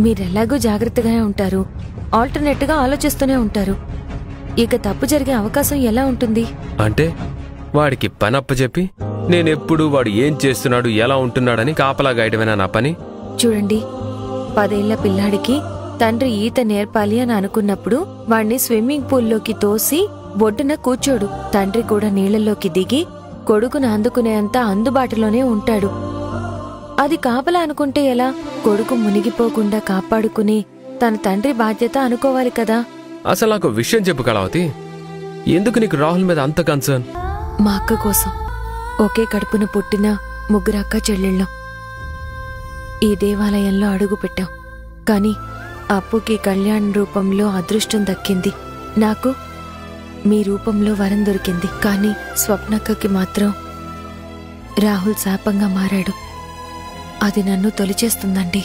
మీరెలాగూ జాగ్రత్తగానే ఉంటారు, ఆల్టర్నేట్గా ఆలోచిస్తూనే ఉంటారు. ఇక తప్పు జరిగే అవకాశం ఎలా ఉంటుంది? అంటే వాడికి పని అప్పచెప్పి నేనెప్పుడు వాడు ఏం చేస్తున్నాడు, ఎలా ఉంటున్నాడని కాపలా గాయడమేనా నా పని? చూడండి, 10 ఏళ్ల పిల్లాడికి తండ్రి ఈత నేర్పాలి అని అనుకున్నప్పుడు వాణ్ణి స్విమ్మింగ్ పూల్లోకి తోసి ఒడ్డున కూర్చోడు. తండ్రి కూడా నీళ్లలోకి దిగి కొడుకును అందుకునేంత అందుబాటులోనే ఉంటాడు. అది కాపలా అనుకుంటే ఎలా? కొడుకు మునిగిపోకుండా కాపాడుకుని తన తండ్రి బాధ్యత అనుకోవాలి కదా. అసలు నాకు విషయం చెప్పు కళావతి, ఎందుకు నీకు రాహుల్ మీద అంత కన్సర్న్? మా అక్క కోసం ఒకే కడుపున పుట్టిన 3 అక్క చెల్లెళ్ళం ఈ దేవాలయంలో అడుగు పెట్టాం. కాని అప్పుకి కళ్యాణ్ రూపంలో అదృష్టం దక్కింది, నాకు మీ రూపంలో వరం దొరికింది. కాని స్వప్నక్కకి మాత్రం రాహుల్ శాపంగా మారాడు. అది నన్ను తొలిచేస్తుందండి.